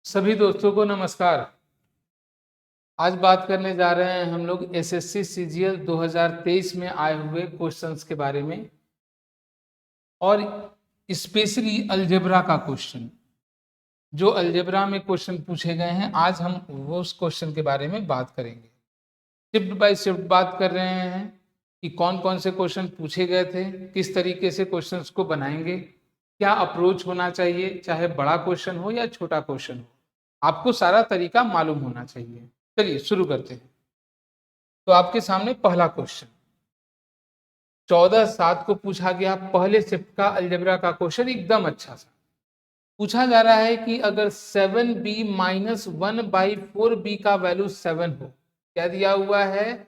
सभी दोस्तों को नमस्कार। आज बात करने जा रहे हैं हम लोग एसएससी सीजीएल 2023 में आए हुए क्वेश्चंस के बारे में और स्पेशली अलजेब्रा का क्वेश्चन। जो अलजेब्रा में क्वेश्चन पूछे गए हैं आज हम वो उस क्वेश्चन के बारे में बात करेंगे। शिफ्ट बाय शिफ्ट बात कर रहे हैं कि कौन कौन से क्वेश्चन पूछे गए थे, किस तरीके से क्वेश्चंस को बनाएंगे, क्या अप्रोच होना चाहिए, चाहे बड़ा क्वेश्चन हो या छोटा क्वेश्चन हो, आपको सारा तरीका मालूम होना चाहिए। चलिए शुरू करते हैं। तो आपके सामने पहला क्वेश्चन 14/7 को पूछा गया, पहले शिफ्ट का अलजेब्रा का क्वेश्चन एकदम अच्छा सा पूछा जा रहा है कि अगर 7b माइनस 1/4b का वैल्यू 7 हो। क्या दिया हुआ है?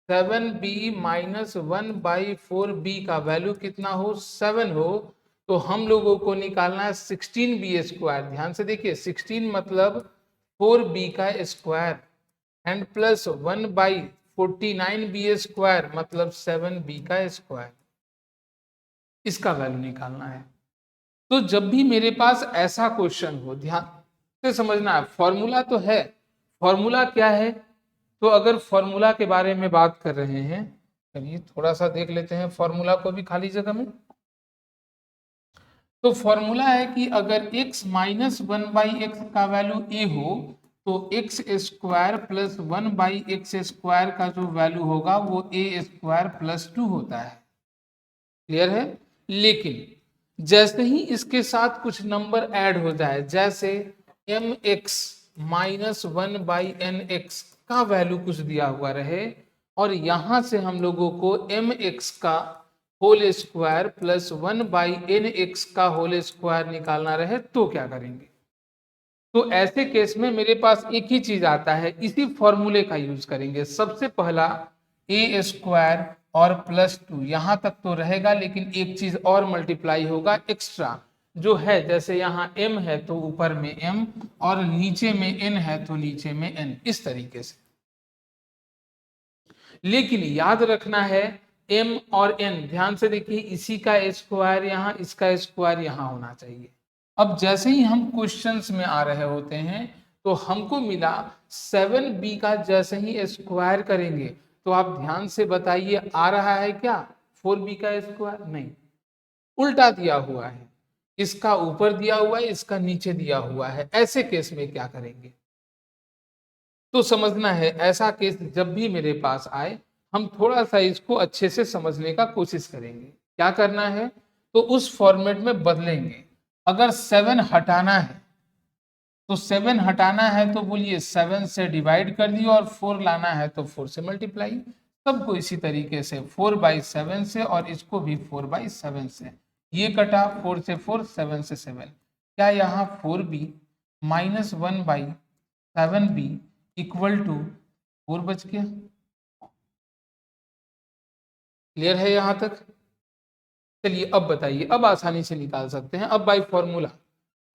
7b माइनस 1/4b का वैल्यू कितना हो? 7 हो। तो हम लोगों को निकालना है 16b स्क्वायर। ध्यान से देखिए, 16 मतलब 4b का square and plus 1/49b square मतलब 7b का स्क्वायर। इसका वैल्यू निकालना है। तो जब भी मेरे पास ऐसा क्वेश्चन हो, ध्यान से समझना है, फॉर्मूला तो है। फॉर्मूला क्या है? तो अगर फॉर्मूला के बारे में बात कर रहे हैं, चलिए थोड़ा सा देख लेते हैं फॉर्मूला को भी खाली जगह में। तो फॉर्मूला है कि अगर x माइनस 1/x का वैल्यू a हो तो x square plus 1/x square का जो वैल्यू होगा वो a स्क्वायर प्लस 2 होता है। क्लियर है? लेकिन जैसे ही इसके साथ कुछ नंबर ऐड हो जाए, जैसे mx माइनस 1/nx का वैल्यू कुछ दिया हुआ रहे और यहां से हम लोगों को mx का होल स्क्वायर प्लस 1/nx का होल स्क्वायर निकालना रहे, तो क्या करेंगे? तो ऐसे केस में मेरे पास एक ही चीज आता है, इसी फॉर्मूले का यूज करेंगे। सबसे पहला ए स्क्वायर और प्लस 2 यहां तक तो रहेगा, लेकिन एक चीज और मल्टीप्लाई होगा एक्स्ट्रा जो है, जैसे यहाँ m है तो ऊपर में m और नीचे में n है तो नीचे में n, इस तरीके से। लेकिन याद रखना है m और n, ध्यान से देखिए, इसी का स्क्वायर यहाँ, इसका स्क्वायर यहाँ होना चाहिए। अब जैसे ही हम क्वेश्चंस में आ रहे होते हैं तो हमको मिला 7b का जैसे ही स्क्वायर करेंगे तो आप ध्यान से बताइए आ रहा है क्या 4b का स्क्वायर? नहीं, उल्टा दिया हुआ है। इसका ऊपर दिया हुआ है, इसका नीचे दिया हुआ है। ऐसे केस में क्या करेंगे? तो समझना है, ऐसा केस जब भी मेरे पास आए हम थोड़ा सा इसको अच्छे से समझने का कोशिश करेंगे। क्या करना है? तो उस फॉर्मेट में बदलेंगे। अगर 7 हटाना है तो 7 हटाना है तो बोलिए 7 से डिवाइड कर दिए और 4 लाना है तो 4 से मल्टीप्लाई। सबको इसी तरीके से 4/7 से और इसको भी 4/7 से। ये कटा 4 से 4, 7 से 7। क्या यहाँ 4b minus 1/7b equal to 4 बच गया? क्लियर है यहां तक? चलिए अब बताइए, अब आसानी से निकाल सकते हैं अब बाई फॉर्मूला।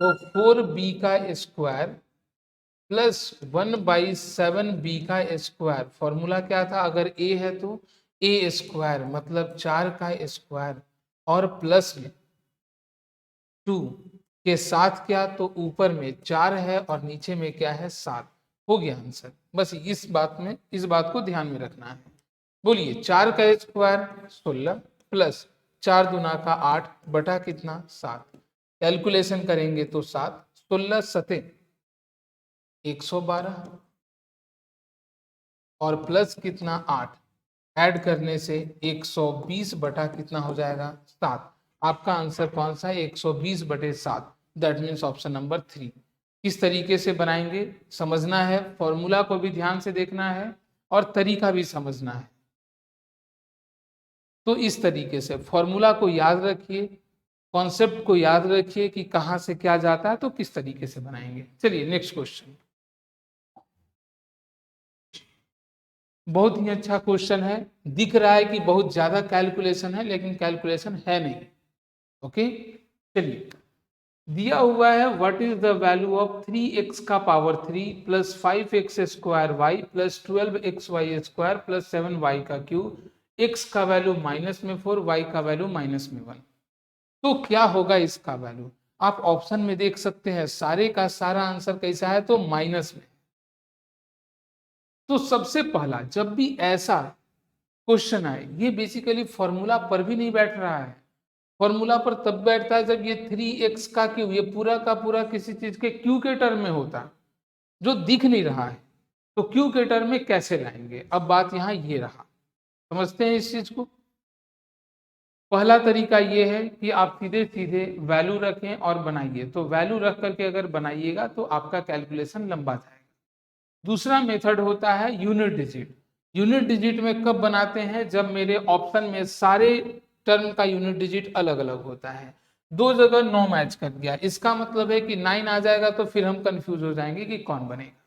तो 4b का स्क्वायर प्लस 1/7b का स्क्वायर। फॉर्मूला क्या था? अगर a है तो a स्क्वायर मतलब 4 का स्क्वायर और प्लस में 2 के साथ क्या, तो ऊपर में 4 है और नीचे में क्या है 7। हो गया आंसर। बस इस बात को ध्यान में रखना है। बोलिए 4 का स्क्वायर 16 प्लस 4 दूना का 8 बटा कितना 7। कैलकुलेशन करेंगे तो 7 16 सते 112 और प्लस कितना 8 ऐड करने से 120 बटा कितना हो जाएगा 7। आपका आंसर कौन सा है? 120/7। That means option number 3। किस तरीके से बनाएंगे समझना है, फॉर्मूला को भी ध्यान से देखना है और तरीका भी समझना है। तो इस तरीके से फॉर्मूला को याद रखिए, कॉन्सेप्ट को याद रखिए कि कहां से क्या जाता है, तो किस तरीके से बनाएंगे। चलिए नेक्स्ट क्वेश्चन। बहुत ही अच्छा क्वेश्चन है। दिख रहा है कि बहुत ज्यादा कैलकुलेशन है, लेकिन कैलकुलेशन है नहीं। ओके, चलिए दिया हुआ है what is the value of 3x का power 3 plus 5x square y plus 12xy square plus 7y का क्यूब। x का वैल्यू -में 4, y का वैल्यू -में 1। तो क्या होगा इसका वैल्यू? आप ऑप्शन में देख सकते हैं सारे का सारा आंसर कैसा है, तो माइनस में। तो सबसे पहला जब भी ऐसा क्वेश्चन आए, ये बेसिकली फॉर्मूला पर भी नहीं बैठ रहा है। फॉर्मूला पर तब बैठता है जब ये 3x का क्यू, ये पूरा का पूरा किसी चीज के क्यू के टर्म में होता है, जो दिख नहीं रहा है। तो क्यू के टर्म में कैसे लाएंगे? अब बात यहाँ ये रहा, समझते हैं इस चीज को। पहला तरीका ये है कि आप सीधे सीधे वैल्यू रखें और बनाइए। तो वैल्यू रख करके अगर बनाइएगा तो आपका कैलकुलेशन लंबा जाएगा। दूसरा मेथड होता है यूनिट डिजिट। यूनिट डिजिट में कब बनाते हैं? जब मेरे ऑप्शन में सारे टर्म का यूनिट डिजिट अलग अलग होता है। दो जगह 9 मैच कर गया, इसका मतलब है कि 9 आ जाएगा, तो फिर हम कंफ्यूज हो जाएंगे कि कौन बनेगा।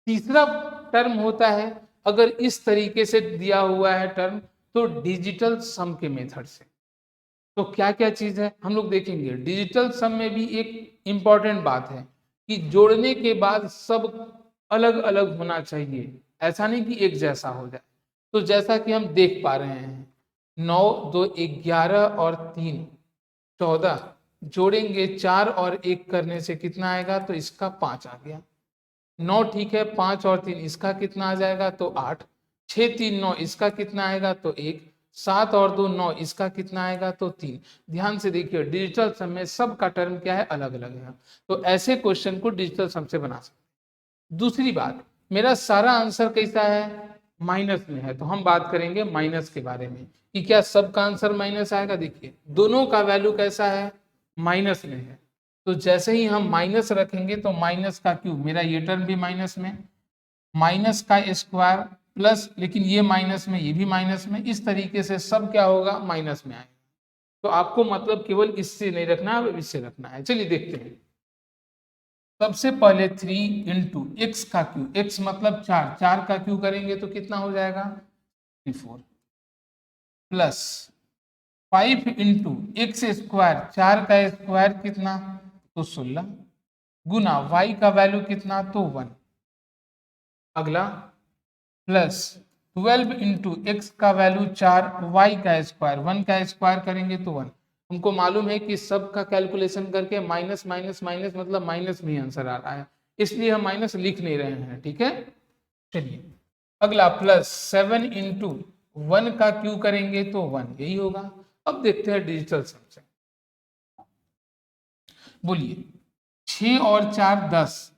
तीसरा टर्म होता है, अगर इस तरीके से दिया हुआ है टर्म, तो डिजिटल सम के मेथड से। तो क्या क्या चीज है हम लोग देखेंगे। डिजिटल सम में भी एक इंपॉर्टेंट बात है कि जोड़ने के बाद सब अलग अलग होना चाहिए, ऐसा नहीं कि एक जैसा हो जाए। तो जैसा कि हम देख पा रहे हैं, 9 2 11 और 3 14, जोड़ेंगे 4 और 1 करने से कितना आएगा? तो इसका 5 आ गया। 9 ठीक है, 5 और 3 इसका कितना आ जाएगा? तो 8। 6 3 9 इसका कितना आएगा? तो 1। 7 और 2 9 इसका कितना आएगा? तो 3। ध्यान से देखिए, डिजिटल सम में सब का टर्म क्या है? अलग अलग है। तो ऐसे क्वेश्चन को डिजिटल सम से बना सकते हैं। दूसरी बात, मेरा सारा आंसर कैसा है? माइनस में है। तो हम बात करेंगे माइनस के बारे में कि क्या सबका आंसर माइनस आएगा। देखिए दोनों का वैल्यू कैसा है? माइनस में है। तो जैसे ही हम माइनस रखेंगे तो माइनस का क्यूब, मेरा ये टर्म भी माइनस में, माइनस का स्क्वायर प्लस, लेकिन ये माइनस में, ये भी माइनस में, इस तरीके से सब क्या होगा? माइनस में आएगा। तो आपको मतलब केवल इससे नहीं रखना है, इससे रखना है। चलिए देखते हैं। सबसे पहले 3 इंटू एक्स का क्यू, एक्स मतलब 4, 4 का क्यू करेंगे तो कितना हो जाएगा? 4 प्लस 5 इंटू एक्स स्क्वायर, 4 का स्क्वायर कितना? तो 16, गुना y का वैल्यू कितना? तो 1। अगला प्लस 12 इंटू एक्स का वैल्यू 4, y का स्क्वायर, 1 का स्क्वायर करेंगे तो 1। हमको मालूम है कि सब का कैलकुलेशन करके माइनस माइनस माइनस मतलब माइनस में ही आंसर आ रहा है, इसलिए हम माइनस लिख नहीं रहे हैं। ठीक है, चलिए अगला प्लस 7 इंटू 1 का क्यू करेंगे तो 1, यही होगा। अब देखते हैं डिजिटल सम से। बोलिए 6 और 4 10,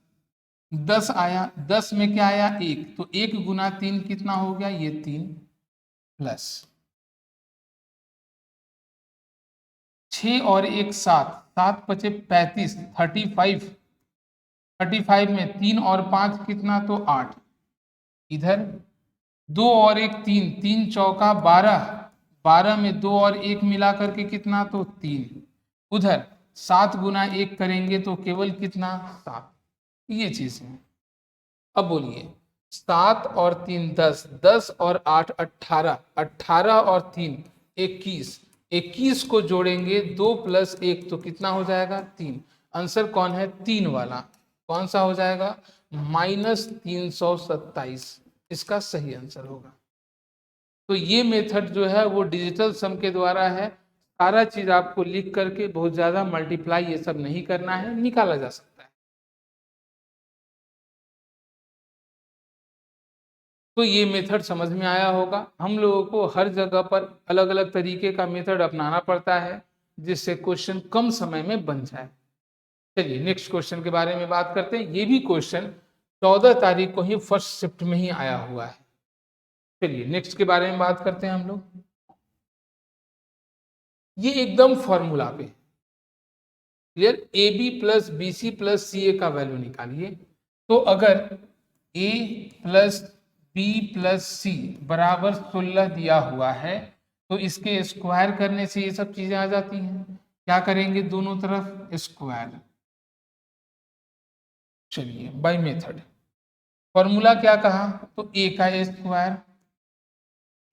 10 आया, 10 में क्या आया? 1, तो 1 गुना 3 कितना हो गया? ये 3 प्लस 6 और 1 7, 7 पचे 35, 35, 35 में 3 और 5 कितना? तो 8। इधर 2 और 1 3, 3 चौका 12, 12 में 2 और 1 मिला करके कितना? तो 3। उधर 7 गुना 1 करेंगे तो केवल कितना? 7। ये चीज है। अब बोलिए 7 और 3 10, 10 और 8 18, 18 और 3 21, 21 को जोड़ेंगे 2 प्लस 1 तो कितना हो जाएगा? 3। आंसर कौन है? 3 वाला। कौन सा हो जाएगा? -327, इसका सही आंसर होगा। तो ये मेथड जो है वो डिजिटल सम के द्वारा है। सारा चीज आपको लिख करके बहुत ज्यादा मल्टीप्लाई ये सब नहीं करना है, निकाला जा सकता है। तो ये मेथड समझ में आया होगा। हम लोगों को हर जगह पर अलग अलग तरीके का मेथड अपनाना पड़ता है जिससे क्वेश्चन कम समय में बन जाए। चलिए नेक्स्ट क्वेश्चन के बारे में बात करते हैं। ये भी क्वेश्चन 14 तारीख को ही फर्स्ट शिफ्ट में ही आया हुआ है। चलिए नेक्स्ट के बारे में बात करते हैं हम लोग। ये एकदम फॉर्मूला पे clear, a b plus b c plus c a का वैल्यू निकालिए। तो अगर a plus b plus c बराबर 16 दिया हुआ है तो इसके स्क्वायर करने से ये सब चीजें आ जाती हैं। क्या करेंगे? दोनों तरफ स्क्वायर। चलिए बाय मेथड, फॉर्मूला क्या कहा? तो ए का स्क्वायर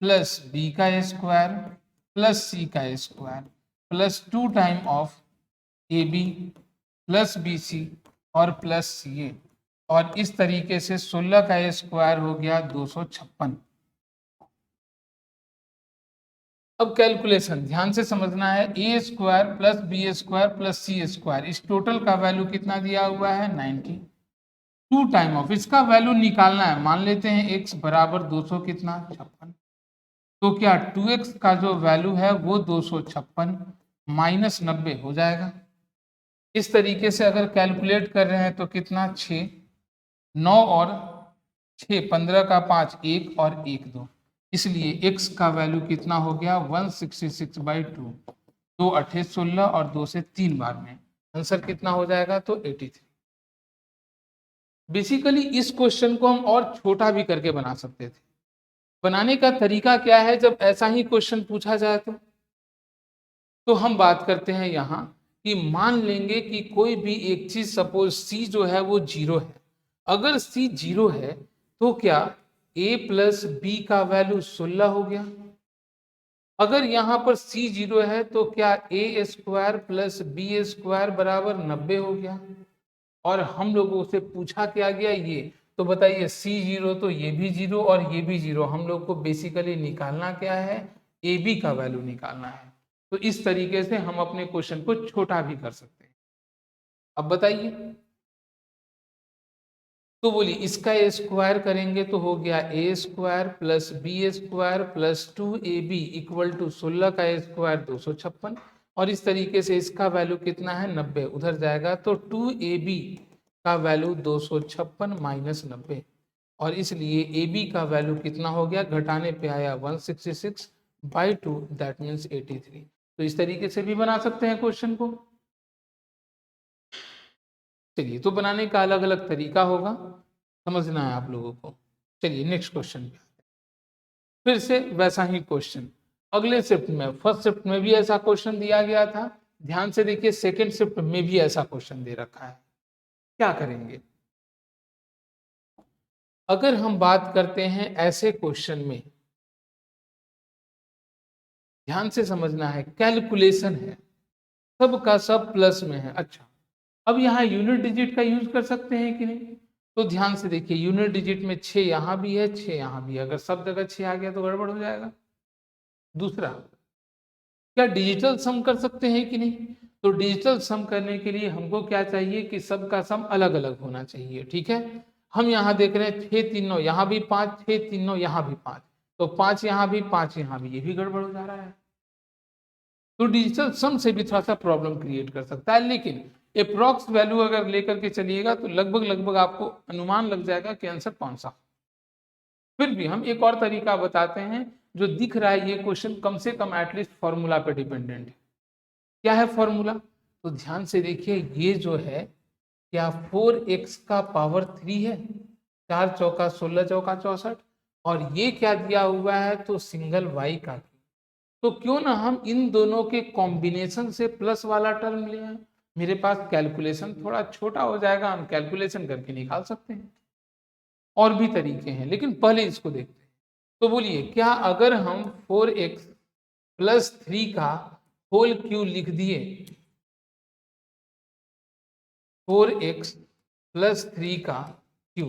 प्लस बी का स्क्वायर प्लस सी का square plus 2 time of a b plus b c और प्लस सी ए, और इस तरीके से 16 का स्क्वायर हो गया 256। अब कैलकुलेशन ध्यान से समझना है, a square plus b square plus c square, इस टोटल का वैल्यू कितना दिया हुआ है 90। टू टाइम ऑफ इसका वैल्यू निकालना है, मान लेते हैं x बराबर 200 कितना 56, तो क्या 2x का जो वैल्यू है वो 256 माइनस 90 हो जाएगा। इस तरीके से अगर कैलकुलेट कर रहे हैं तो कितना 6 9 और 6 15 का 5 1 और 1 2, इसलिए x का वैल्यू कितना हो गया 166/2, 2 8 16 और 2 से 3 बार में आंसर कितना हो जाएगा तो 83। बेसिकली इस क्वेश्चन को हम और छोटा भी करके बना सकते थे। बनाने का तरीका क्या है, जब ऐसा ही क्वेश्चन पूछा जाए तो हम बात करते हैं यहाँ कि मान लेंगे कि कोई भी एक चीज सपोज c जो है वो 0 है। अगर c 0 है तो क्या a प्लस बी का वैल्यू 16 हो गया। अगर यहाँ पर c 0 है तो क्या a square plus b square बराबर 90 हो गया। और हम लोगों से पूछा क्या गया ये, तो बताइए c 0 तो ये भी 0 और ये भी 0, हम लोग को बेसिकली निकालना क्या है, ए बी का वैल्यू निकालना है। तो इस तरीके से हम अपने क्वेश्चन को छोटा भी कर सकते हैं। अब बताइए, तो बोलिए इसका स्क्वायर करेंगे तो हो गया a square plus b square plus 2ab equal to 16 का स्क्वायर 256, और इस तरीके से इसका वैल्यू कितना है 90, उधर जाएगा तो 2ab का वैल्यू 256 माइनस 90, और इसलिए ab का वैल्यू कितना हो गया, घटाने पे आया 166/2, दैट मीन्स 83। तो इस तरीके से भी बना सकते हैं क्वेश्चन को। चलिए, तो बनाने का अलग अलग तरीका होगा, समझना है आप लोगों को। चलिए नेक्स्ट क्वेश्चन पे, फिर से वैसा ही क्वेश्चन अगले शिफ्ट में, फर्स्ट शिफ्ट में भी ऐसा क्वेश्चन दिया गया था, ध्यान से देखिए सेकंड शिफ्ट में भी ऐसा क्वेश्चन दे रखा है। क्या करेंगे, अगर हम बात करते हैं ऐसे क्वेश्चन में, ध्यान से समझना है, कैलकुलेशन है, सब का सब प्लस में है। अच्छा, अब यहाँ यूनिट डिजिट का यूज कर सकते हैं कि नहीं, तो ध्यान से देखिए यूनिट डिजिट में 6 यहाँ भी है 6 यहाँ भी है, अगर सब जगह 6 आ गया तो गड़बड़ हो जाएगा। दूसरा, क्या डिजिटल सम कर सकते हैं कि नहीं, तो डिजिटल सम करने के लिए हमको क्या चाहिए कि सब का सम अलग अलग होना चाहिए। ठीक है, हम यहाँ देख रहे हैं 6 3 9 यहाँ भी 5, 6 3 9 यहाँ भी 5, तो 5 यहाँ भी 5 यहाँ भी, ये भी गड़बड़ हो जा रहा है। तो डिजिटल सम से भी थोड़ा सा प्रॉब्लम क्रिएट कर सकता है, लेकिन अप्रॉक्स वैल्यू अगर लेकर के चलिएगा तो लगभग लगभग आपको अनुमान लग जाएगा कि आंसर कौन सा। फिर भी हम एक और तरीका बताते हैं, जो दिख रहा है ये क्वेश्चन कम से कम एटलीस्ट फॉर्मूला पे डिपेंडेंट है। क्या है फॉर्मूला, तो ध्यान से देखिए, ये जो है क्या 4x का पावर 3 है, 4 चौका 16 चौका 64, और ये क्या दिया हुआ है तो सिंगल y का, तो क्यों ना हम इन दोनों के कॉम्बिनेशन से प्लस वाला टर्म ले आए, मेरे पास कैलकुलेशन थोड़ा छोटा हो जाएगा, हम कैलकुलेशन करके निकाल सकते हैं। और भी तरीके हैं, लेकिन पहले इसको देखते हैं। तो बोलिए, क्या अगर हम 4x प्लस 3 का होल क्यू लिख दिए, 4x प्लस 3 का क्यू,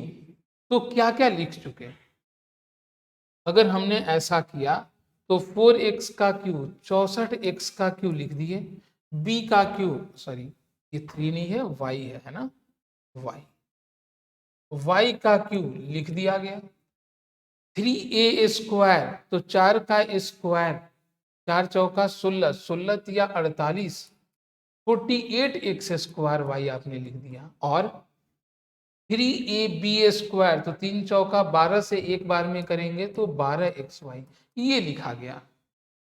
तो क्या क्या लिख चुके हैं। अगर हमने ऐसा किया तो 4x का क्यू 64x का क्यू लिख दिए, b का क्यू, सॉरी ये 3 नहीं है y है ना, y का क्यू लिख दिया गया, 3a स्क्वायर तो 4 का स्क्वायर, 4 चौका 16, 16 या 48, 48x स्क्वायर y आपने लिख दिया, और 3ab स्क्वायर तो 3 चौका 12 से एक बार में करेंगे तो 12xy, ये लिखा गया।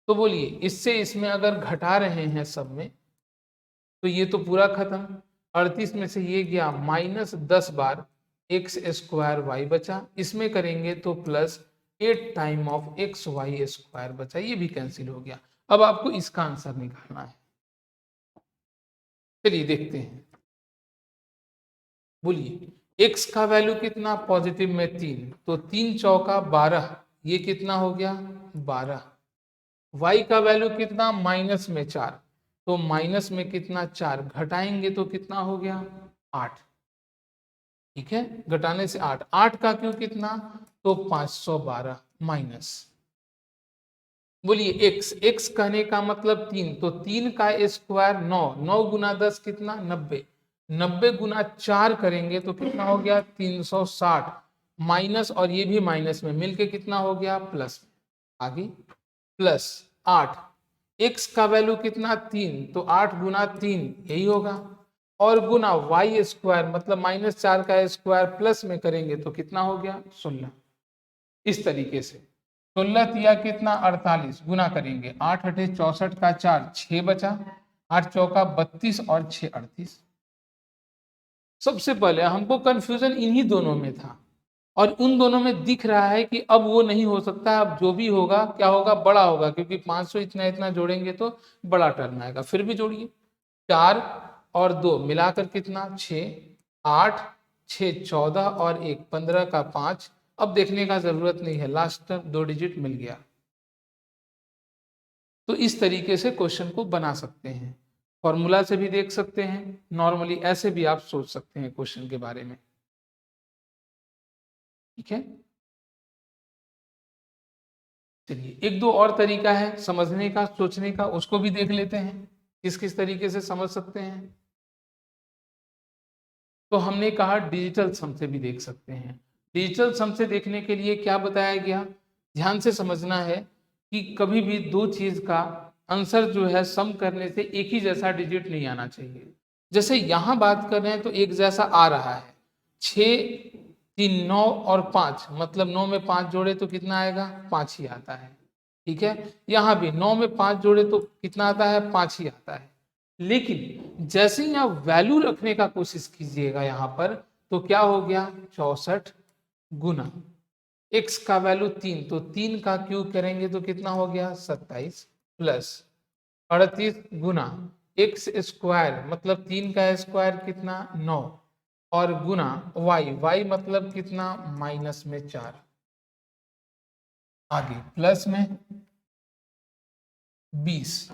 तो बोलिए इससे इसमें अगर घटा रहे हैं सब में, तो ये तो पूरा खत्म, 38 में से ये गया माइनस 10 बार एक्स स्क्वायर वाई बचा, इसमें करेंगे तो plus 8 time of x y square बचा, ये भी कैंसिल हो गया। अब आपको इसका आंसर निकालना है। चलिए देखते हैं, बोलिए x का वैल्यू कितना, पॉजिटिव में 3, तो 3 चौका 12, ये कितना हो गया 12, y का वैल्यू कितना माइनस में 4, तो माइनस में कितना 4, घटाएंगे तो कितना हो गया 8, ठीक है, घटाने से 8, 8 का क्यों कितना तो 512 माइनस बोलिए x, x कहने का मतलब 3, तो 3 का स्क्वायर 9, 9 गुना 10 कितना 90, 90 गुना 4 करेंगे तो कितना हो गया 360, माइनस और ये भी माइनस में मिलके कितना हो गया प्लस, आगे प्लस 8, x का वैल्यू कितना 3, तो 8 गुना 3 यही होगा, और गुना y स्क्वायर मतलब -4 का स्क्वायर प्लस में करेंगे तो कितना हो गया 16। इस तरीके से 16 या कितना 48 गुना करेंगे, 8 अठे 64 का 4 6 बचा, 8 चौका 32 और 6 38। सबसे पहले हमको कंफ्यूजन इन्हीं दोनों में था और उन दोनों में दिख रहा है कि अब वो नहीं हो सकता, अब जो भी होगा क्या होगा बड़ा होगा, क्योंकि 500 इतना इतना जोड़ेंगे तो बड़ा टर्म आएगा। फिर भी जोड़िए, 4 और 2 मिलाकर कितना 6, 8 6 14 और 1 15 का 5। अब देखने का जरूरत नहीं है, लास्ट टर्म 2 डिजिट मिल गया। तो इस तरीके से क्वेश्चन को बना सकते हैं, फॉर्मूला से भी देख सकते हैं, नॉर्मली ऐसे भी आप सोच सकते हैं क्वेश्चन के बारे में। ठीक है, चलिए एक दो और तरीका है समझने का सोचने का, उसको भी देख लेते हैं किस किस तरीके से समझ सकते हैं। तो हमने कहा डिजिटल सम से भी देख सकते हैं। डिजिटल सम से देखने के लिए क्या बताया गया, ध्यान से समझना है कि कभी भी दो चीज का आंसर जो है सम करने से एक ही जैसा डिजिट नहीं आना चाहिए। जैसे यहां बात कर रहे हैं तो एक जैसा आ रहा है, 6 3 9 और 5, मतलब 9 में 5 जोड़े तो कितना आएगा 5 ही आता है। ठीक है, यहाँ भी 9 में 5 जोड़े तो कितना आता है 5 ही आता है। लेकिन जैसे ही आप वैल्यू रखने का कोशिश कीजिएगा यहाँ पर, तो क्या हो गया 64 गुना x का वैल्यू 3, तो 3 का क्यूब करेंगे तो कितना हो गया 27 प्लस 38 गुना x स्क्वायर मतलब 3 का स्क्वायर कितना 9 और गुना y मतलब कितना माइनस में 4, आगे प्लस में 20,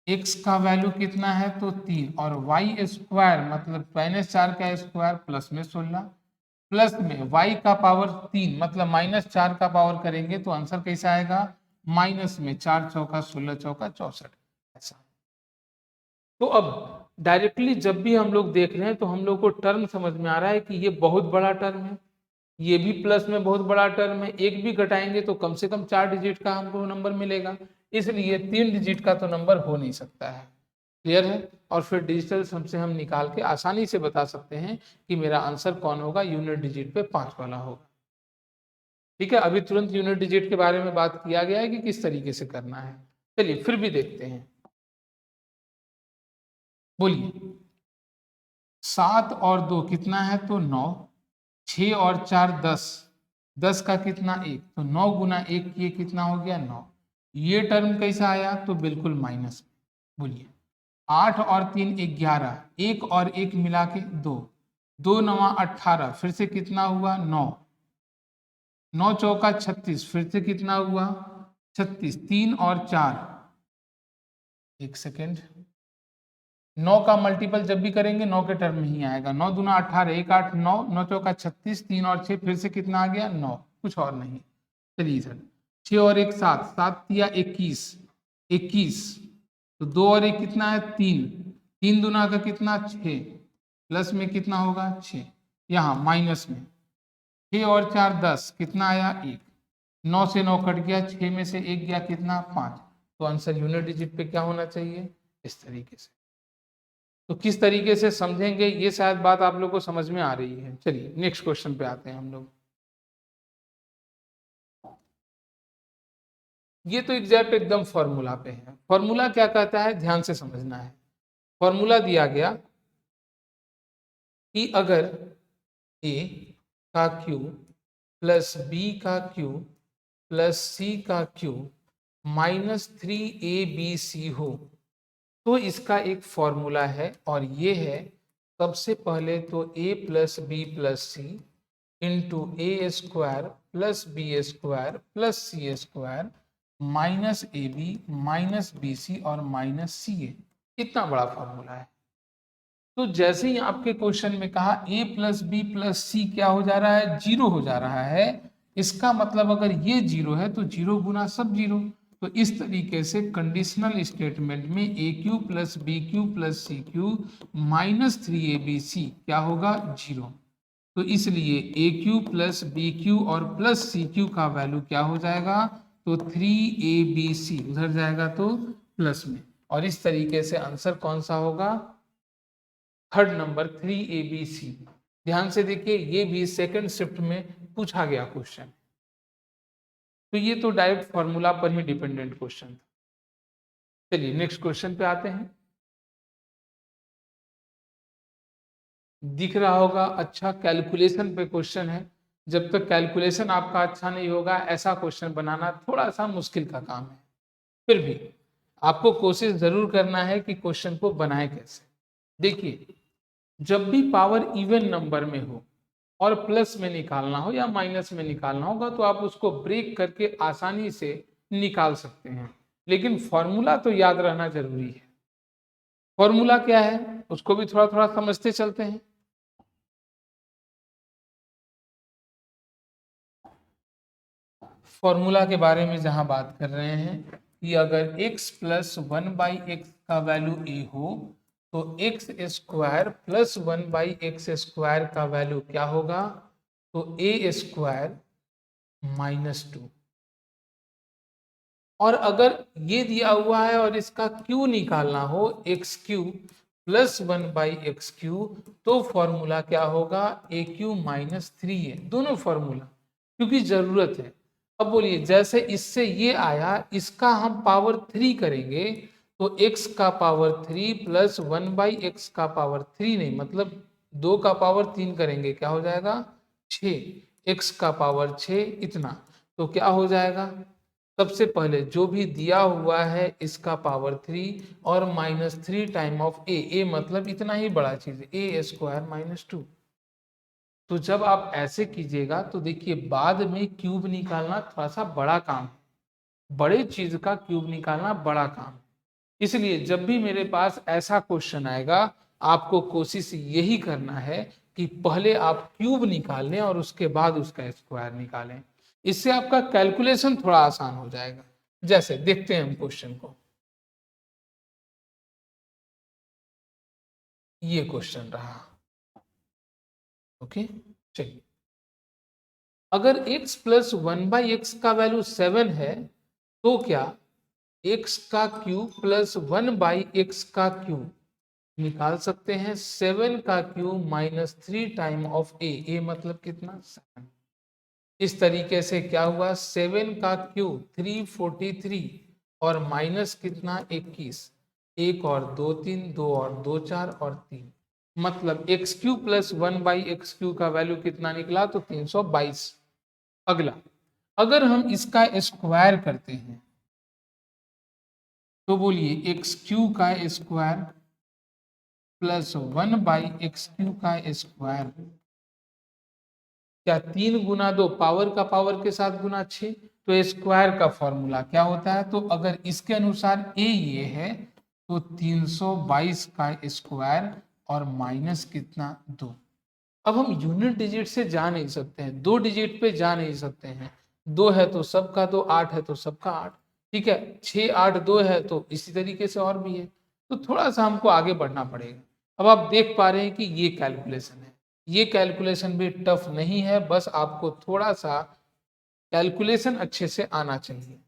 x का वैल्यू कितना है तो 3 और y स्क्वायर मतलब -4 का स्क्वायर प्लस में 16, प्लस में y का पावर 3 मतलब -4 का पावर करेंगे तो आंसर कैसा आएगा माइनस में 4 चौका 16 चौका 64 ऐसा। तो अब डायरेक्टली जब भी हम लोग देख रहे हैं तो हम लोग को टर्म समझ में आ रहा है कि ये बहुत बड़ा टर्म है, ये भी प्लस में बहुत बड़ा टर्म है, एक भी घटाएंगे तो कम से कम 4 डिजिट का हमको नंबर मिलेगा, इसलिए 3 डिजिट का तो नंबर हो नहीं सकता है। क्लियर है, और फिर डिजिटल सम से हम निकाल के आसानी से बता सकते हैं कि मेरा आंसर कौन होगा, यूनिट डिजिट पे 5 वाला होगा। ठीक है, अभी तुरंत यूनिट डिजिट के बारे में बात किया गया है कि किस तरीके से करना है। चलिए फिर भी देखते हैं, बोलिए 7 और 2 कितना है तो 9, 6 और 4 10, 10 का कितना 1, तो 9 गुना 1 ये कितना हो गया 9, ये टर्म कैसा आया तो बिल्कुल माइनस। बोलिए 8 और 3 11, 1 और 1 मिला के 2, 2 9 18, फिर से कितना हुआ 9, 9 चौका 36, फिर से कितना हुआ 36, 3 और 4, एक सेकेंड, 9 का मल्टीपल जब भी करेंगे 9 के टर्म में ही आएगा, 9 दूना 18, 1 8 9, 9 चौका 36, 3 और 6 फिर से कितना आ गया 9, कुछ और नहीं। चलिए सर 6 और 1 7, 7 या 21, 21, तो 2 और 1 कितना है 3, 3 दूना का कितना 6, प्लस में कितना होगा 6, यहाँ माइनस में 6 और 4 10, कितना आया 1, 9 से 9 कट गया, 6 में से 1 गया कितना 5, तो आंसर यूनिट डिजिट पे क्या होना चाहिए इस तरीके से। तो किस तरीके से समझेंगे ये शायद बात आप लोग को समझ में आ रही है। चलिए नेक्स्ट क्वेश्चन पे आते हैं हम लोग। ये तो एग्जैक्ट एकदम फॉर्मूला पे है, फॉर्मूला क्या कहता है ध्यान से समझना है। फॉर्मूला दिया गया कि अगर a का क्यूब प्लस b का क्यूब प्लस c का क्यूब -3abc हो तो इसका एक फॉर्मूला है, और ये है सबसे पहले तो a plus b plus c into a square plus b square plus c square minus a b minus b c और माइनस सी ए। इतना बड़ा फॉर्मूला है। तो जैसे ही आपके क्वेश्चन में कहा a प्लस बी प्लस सी क्या हो जा रहा है 0 हो जा रहा है, इसका मतलब अगर ये 0 है तो 0 गुना सब 0, तो इस तरीके से कंडीशनल स्टेटमेंट में a cube plus b cube plus c cube minus 3abc क्या होगा 0। तो इसलिए a cube plus b cube और प्लस सी क्यू का वैल्यू क्या हो जाएगा, तो 3abc उधर जाएगा तो प्लस में, और इस तरीके से आंसर कौन सा होगा, थर्ड नंबर 3abc। ध्यान से देखिए, ये भी सेकंड शिफ्ट में पूछा गया क्वेश्चन, तो ये तो डायरेक्ट फॉर्मूला पर ही डिपेंडेंट क्वेश्चन था। चलिए नेक्स्ट क्वेश्चन पे आते हैं। दिख रहा होगा, अच्छा कैलकुलेशन पे क्वेश्चन है। जब तक कैलकुलेशन आपका अच्छा नहीं होगा, ऐसा क्वेश्चन बनाना थोड़ा सा मुश्किल का काम है। फिर भी आपको कोशिश जरूर करना है कि क्वेश्चन को बनाए कैसे। देखिए, जब भी पावर इवन नंबर में हो और प्लस में निकालना हो या माइनस में निकालना होगा, तो आप उसको ब्रेक करके आसानी से निकाल सकते हैं, लेकिन फॉर्मूला तो याद रहना जरूरी है। फॉर्मूला क्या है उसको भी थोड़ा थोड़ा समझते चलते हैं। फॉर्मूला के बारे में जहां बात कर रहे हैं कि अगर x प्लस 1/x का वैल्यू a हो, तो x square plus 1/x square का वैल्यू क्या होगा, तो a स्क्वायर -2। और अगर ये दिया हुआ है और इसका q निकालना हो, एक्स क्यू प्लस 1/x3, तो फॉर्मूला क्या होगा, AQ -3a। दोनों फॉर्मूला क्योंकि जरूरत है। अब बोलिए, जैसे इससे ये आया, इसका हम पावर 3 करेंगे, तो x का पावर 3 प्लस 1/x का पावर 3 नहीं, मतलब 2 का पावर 3 करेंगे, क्या हो जाएगा 6, x का पावर 6 इतना, तो क्या हो जाएगा, सबसे पहले जो भी दिया हुआ है इसका पावर 3 और -3 टाइम ऑफ ए मतलब इतना ही बड़ा चीज है, a² -2। तो जब आप ऐसे कीजिएगा तो देखिए, बाद में क्यूब निकालना थोड़ा सा बड़ा काम है, बड़े चीज का क्यूब निकालना बड़ा काम है। इसलिए जब भी मेरे पास ऐसा क्वेश्चन आएगा, आपको कोशिश यही करना है कि पहले आप क्यूब निकाल लें और उसके बाद उसका स्क्वायर निकालें। इससे आपका कैलकुलेशन थोड़ा आसान हो जाएगा। जैसे देखते हैं हम क्वेश्चन को, ये क्वेश्चन रहा, ओके। चलिए, अगर x प्लस 1/x का वैल्यू 7 है, तो क्या x का क्यूब प्लस 1/x का क्यूब निकाल सकते हैं 7 का क्यूब -3 टाइम ऑफ a मतलब कितना 7। इस तरीके से क्या हुआ, 7 का क्यूब 343 और माइनस कितना 21, एक और 2 3, 2 और 2 4 और 3, मतलब एक्स क्यू प्लस 1/x³ का वैल्यू कितना निकला, तो 322। अगला, अगर हम इसका स्क्वायर करते हैं, तो बोलिए x³ का स्क्वायर प्लस 1/x³ का स्क्वायर, क्या 3 गुना 2 पावर का पावर के साथ गुना 6, तो स्क्वायर का फॉर्मूला क्या होता है, तो अगर इसके अनुसार ए ये है, तो 322 का स्क्वायर और माइनस कितना 2। अब हम यूनिट डिजिट से जा नहीं सकते हैं, 2 डिजिट पे जा नहीं सकते हैं। 2 है तो सबका 2, 8 है तो सबका 8, ठीक है, 6 8 2 है, तो इसी तरीके से और भी है, तो थोड़ा सा हमको आगे बढ़ना पड़ेगा। अब आप देख पा रहे हैं कि ये कैलकुलेशन है, ये कैलकुलेशन भी टफ नहीं है, बस आपको थोड़ा सा कैलकुलेशन अच्छे से आना चाहिए।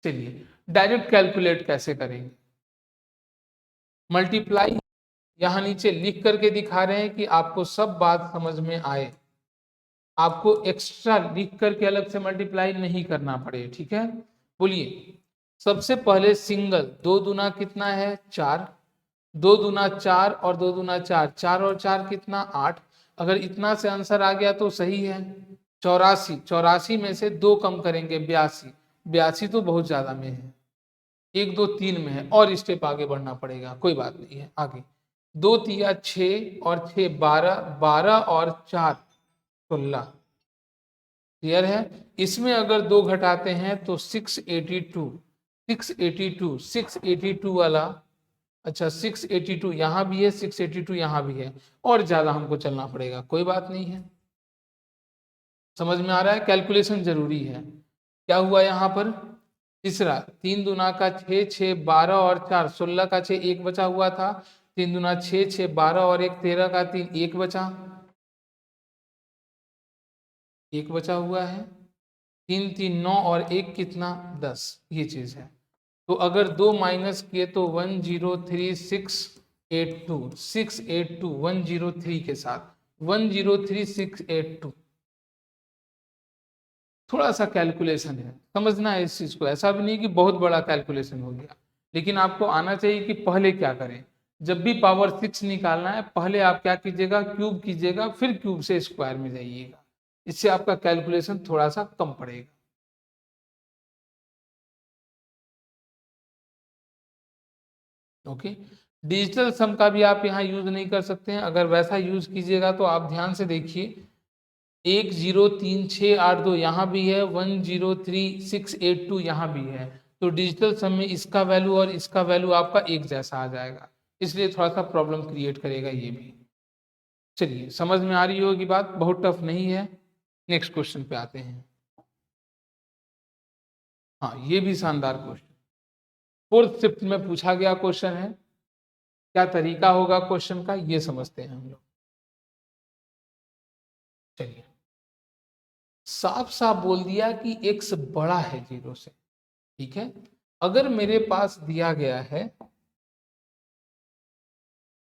चलिए, डायरेक्ट कैलकुलेट कैसे करेंगे, मल्टीप्लाई यहाँ नीचे लिख करके दिखा रहे हैं कि आपको सब बात समझ में आए, आपको एक्स्ट्रा लिख करके अलग से मल्टीप्लाई नहीं करना पड़े, ठीक है। बोलिए, सबसे पहले सिंगल, 2 दूना कितना है 4, 2 दूना 4 और 2 दूना 4, 4 और 4 कितना 8। अगर इतना से आंसर आ गया तो सही है। 84, 84 में से 2 कम करेंगे 82, 82 तो बहुत ज्यादा में है, 1 2 3 में है, और स्टेप आगे बढ़ना पड़ेगा, कोई बात नहीं है। आगे 2 तिया 6 और 6 12, 12 और 4 16, क्लियर है। इसमें अगर 2 घटाते हैं तो 682, 682, 682 वाला, अच्छा 682 यहाँ भी है, 682 यहाँ भी है, और ज्यादा हमको चलना पड़ेगा, कोई बात नहीं है। समझ में आ रहा है, कैलकुलेशन जरूरी है। क्या हुआ यहाँ पर, तीसरा 3 दूना का 6, 6 12 और 4 16 का 6 1 बचा हुआ था, 3 दूना 6, 6 12 और 1 13 का 3 1 बचा, 1 बचा हुआ है, 3 3 9 और 1 कितना 10, ये चीज है। तो अगर दो माइनस किए तो 103682 682 103 के साथ 103682। थोड़ा सा कैलकुलेशन है, समझना है इस चीज को, ऐसा भी नहीं कि बहुत बड़ा कैलकुलेशन हो गया, लेकिन आपको आना चाहिए कि पहले क्या करें। जब भी पावर 6 निकालना है पहले आप क्या कीजिएगा, क्यूब कीजिएगा, फिर क्यूब से स्क्वायर में जाइएगा, इससे आपका कैलकुलेशन थोड़ा सा कम पड़ेगा। ओके, डिजिटल सम का भी आप यहाँ यूज नहीं कर सकते हैं, अगर वैसा यूज कीजिएगा तो आप ध्यान से देखिए 103682 यहाँ भी है, 103682 यहाँ भी है, तो डिजिटल सम में इसका वैल्यू और इसका वैल्यू आपका एक जैसा आ जाएगा, इसलिए थोड़ा सा प्रॉब्लम क्रिएट करेगा ये भी। चलिए समझ में आ रही होगी बात, बहुत टफ नहीं है। नेक्स्ट क्वेश्चन पे आते हैं। हाँ ये भी शानदार क्वेश्चन, फोर्थ शिफ्ट में पूछा गया क्वेश्चन है। क्या तरीका होगा क्वेश्चन का ये समझते हैं हम लोग। चलिए, साफ साफ बोल दिया कि x बड़ा है 0 से, ठीक है। अगर मेरे पास दिया गया है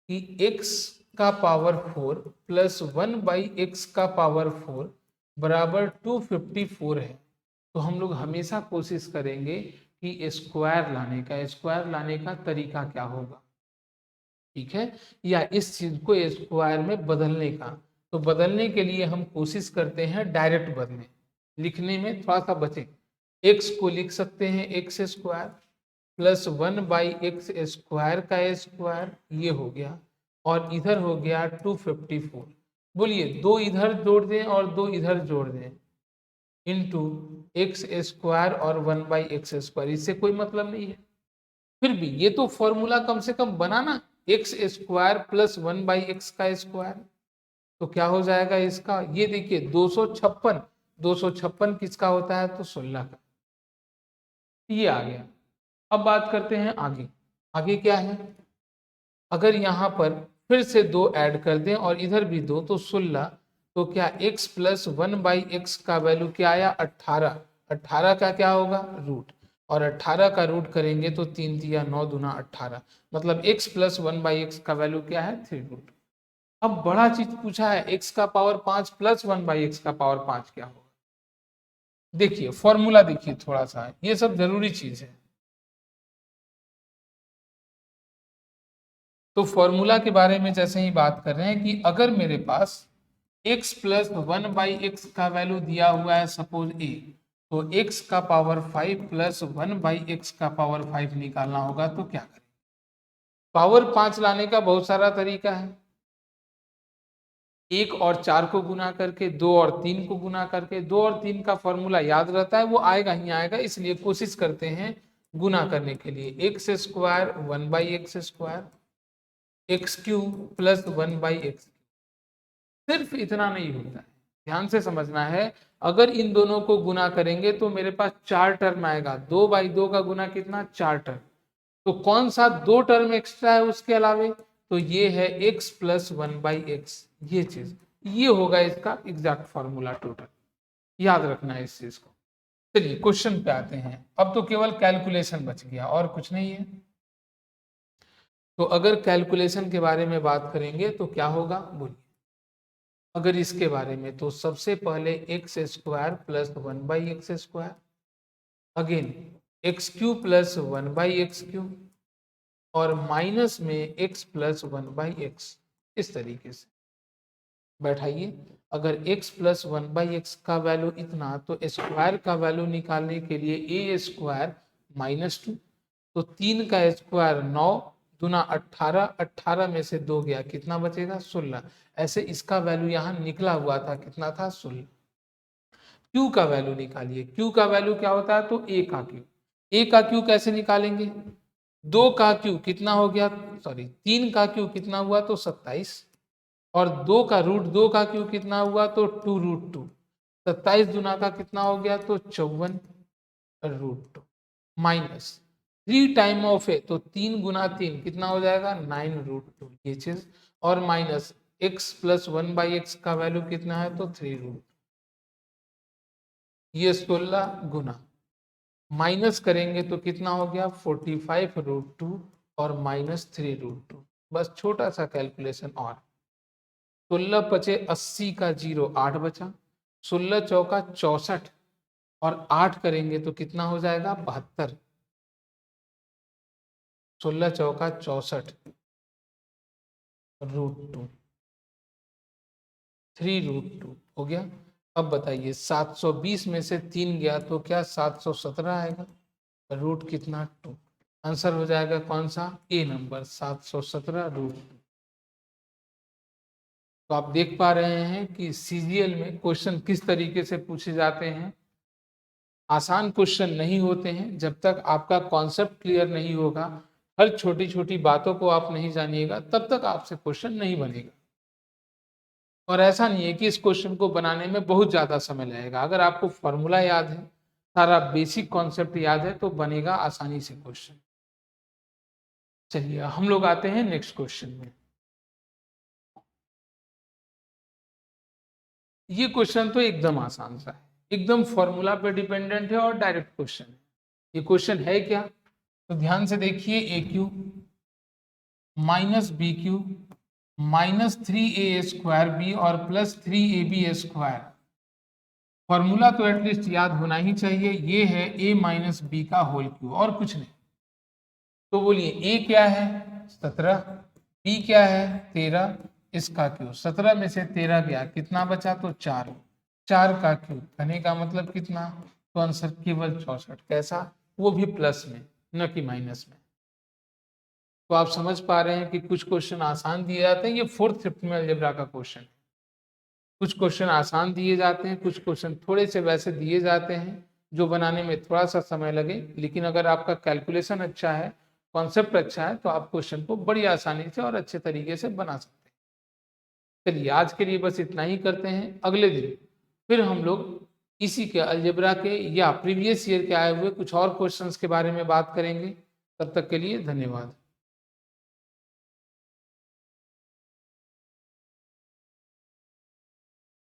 कि x का पावर 4 प्लस 1/x का पावर 4 बराबर 254 है, तो हम लोग हमेशा कोशिश करेंगे कि स्क्वायर लाने का तरीका क्या होगा, ठीक है, या इस चीज को स्क्वायर में बदलने का। तो बदलने के लिए हम कोशिश करते हैं डायरेक्ट बदलें, लिखने में थोड़ा सा बचे। x को लिख सकते हैं x square plus 1/x square का स्क्वायर, ये हो गया, और इधर हो गया 254। बोलिए, दो इधर जोड़ दें और दो इधर जोड़ दें, इंटू एक्स स्क्वायर और 1/x स्क्वायर, इससे कोई मतलब नहीं है। फिर भी ये तो फॉर्मूला कम से कम बनाना, एक्स स्क्वायर प्लस 1/x का स्क्वायर, तो क्या हो जाएगा इसका, ये देखिए 256, 256 किसका होता है, तो 16 का, ये आ गया। अब बात करते हैं आगे, आगे क्या है, अगर यहाँ पर फिर से दो ऐड कर दें और इधर भी दो, तो 16, तो क्या x प्लस 1/x का वैल्यू क्या आया, 18, 18 का क्या होगा रूट, और 18 का रूट करेंगे तो 3 तिया 9 दूना 18, मतलब x प्लस 1/x का वैल्यू क्या है 3 रूट। अब बड़ा चीज पूछा है, x का पावर 5 प्लस 1/x का पावर 5 क्या होगा। देखिए फॉर्मूला देखिए थोड़ा सा, ये सब जरूरी चीज है। तो फॉर्मूला के बारे में जैसे ही बात कर रहे हैं कि अगर मेरे पास x प्लस 1/x का वैल्यू दिया हुआ है सपोज a, तो x का पावर 5 प्लस 1/x का पावर 5 निकालना होगा, तो क्या करें। पावर 5 लाने का बहुत सारा तरीका है, 1 और 4 को गुना करके, 2 और 3 को गुना करके, 2 और 3 का फॉर्मूला याद रहता है, वो आएगा ही आएगा, इसलिए कोशिश करते हैं गुना करने के लिए, x square 1/x square x cube plus 1/x, सिर्फ इतना नहीं होता है, ध्यान से समझना है। अगर इन दोनों को गुना करेंगे तो मेरे पास 4 टर्म आएगा, 2/2 का गुना कितना 4 टर्म, तो कौन सा 2 टर्म एक्स्ट्रा है उसके अलावे, तो ये है x प्लस 1/x, ये चीज, ये होगा इसका एग्जैक्ट फॉर्मूला टोटल, याद रखना है इस चीज को। चलिए क्वेश्चन पे आते हैं, अब तो केवल कैलकुलेशन बच गया और कुछ नहीं है। तो अगर कैलकुलेशन के बारे में बात करेंगे तो क्या होगा बोलिए, अगर इसके बारे में तो सबसे पहले x square plus 1/x square, again x Q plus 1/x Q, और माइनस में x प्लस 1/x, इस तरीके से बैठाइए। अगर x प्लस 1/x का वैल्यू इतना, तो स्क्वायर का वैल्यू निकालने के लिए a स्क्वायर -2, तो 3 का स्क्वायर 9 दूना 18, 18 में से 2 गया, कितना बचेगा 16, ऐसे इसका वैल्यू यहाँ निकला हुआ था, कितना था 16। q का वैल्यू निकालिए, q का वैल्यू क्या होता है, तो a का q, a का q कैसे निकालेंगे, 2 का q कितना हो गया, सॉरी 3 का q कितना हुआ, तो 27, और 2 का रूट 2 का q कितना हुआ, तो 2√2, 27 दूना का कितना हो गया, तो 54, रूट 2 माइनस 3 टाइम ऑफ ए, तो 3 गुना 3 कितना हो जाएगा 9 रूट 2 ये चीज, और माइनस x प्लस 1/x का वैल्यू कितना है तो 3 रूट, ये 16 गुना माइनस करेंगे तो कितना हो गया 45 रूट 2 और माइनस 3 रूट 2। बस छोटा सा कैलकुलेशन और 16 पचे 80 का 0 8 बचा, 16 चौका 64 और 8 करेंगे तो कितना हो जाएगा 72, 16 चौका 64 रूट 2 3 रूट 2 हो गया। अब बताइए 720 में से 3 गया तो क्या 717 आएगा, रूट कितना 2, आंसर हो जाएगा कौन सा ए नंबर 717 रूट 2। तो आप देख पा रहे हैं कि सीजीएल में क्वेश्चन किस तरीके से पूछे जाते हैं। आसान क्वेश्चन नहीं होते हैं जब तक आपका कॉन्सेप्ट क्लियर नहीं होगा, हर छोटी छोटी बातों को आप नहीं जानिएगा तब तक आपसे क्वेश्चन नहीं बनेगा। और ऐसा नहीं है कि इस क्वेश्चन को बनाने में बहुत ज्यादा समय लगेगा, अगर आपको फॉर्मूला याद है, सारा बेसिक कॉन्सेप्ट याद है तो बनेगा आसानी से क्वेश्चन। चलिए हम लोग आते हैं नेक्स्ट क्वेश्चन में। ये क्वेश्चन तो एकदम आसान सा है, एकदम फॉर्मूला पे डिपेंडेंट है और डायरेक्ट क्वेश्चन है। ये क्वेश्चन है क्या, तो ध्यान से देखिए, a cube minus b cube minus 3a² और प्लस 3ab²। फॉर्मूला तो एटलीस्ट याद होना ही चाहिए, ये है a माइनस बी का होल क्यू और कुछ नहीं। तो बोलिए a क्या है 17, b क्या है 13, इसका क्यू 17 में से 13 गया कितना बचा तो 4, 4 का क्यू कहने का मतलब कितना, तो आंसर केवल 64। कैसा, वो भी प्लस में न कि माइनस में। तो आप समझ पा रहे हैं कि कुछ क्वेश्चन आसान दिए जाते हैं, ये 4th शिफ्ट में अलजेब्रा का क्वेश्चन है। कुछ क्वेश्चन आसान दिए जाते हैं, कुछ क्वेश्चन थोड़े से वैसे दिए जाते हैं जो बनाने में थोड़ा सा समय लगे, लेकिन अगर आपका कैलकुलेशन अच्छा है, कॉन्सेप्ट अच्छा है, तो आप क्वेश्चन को बड़ी आसानी से और अच्छे तरीके से बना सकते हैं। चलिए आज के लिए बस इतना ही करते हैं, अगले दिन फिर हम लोग इसी के अलजेब्रा के या प्रीवियस ईयर के आए हुए कुछ और क्वेश्चंस के बारे में बात करेंगे। तब तक के लिए धन्यवाद।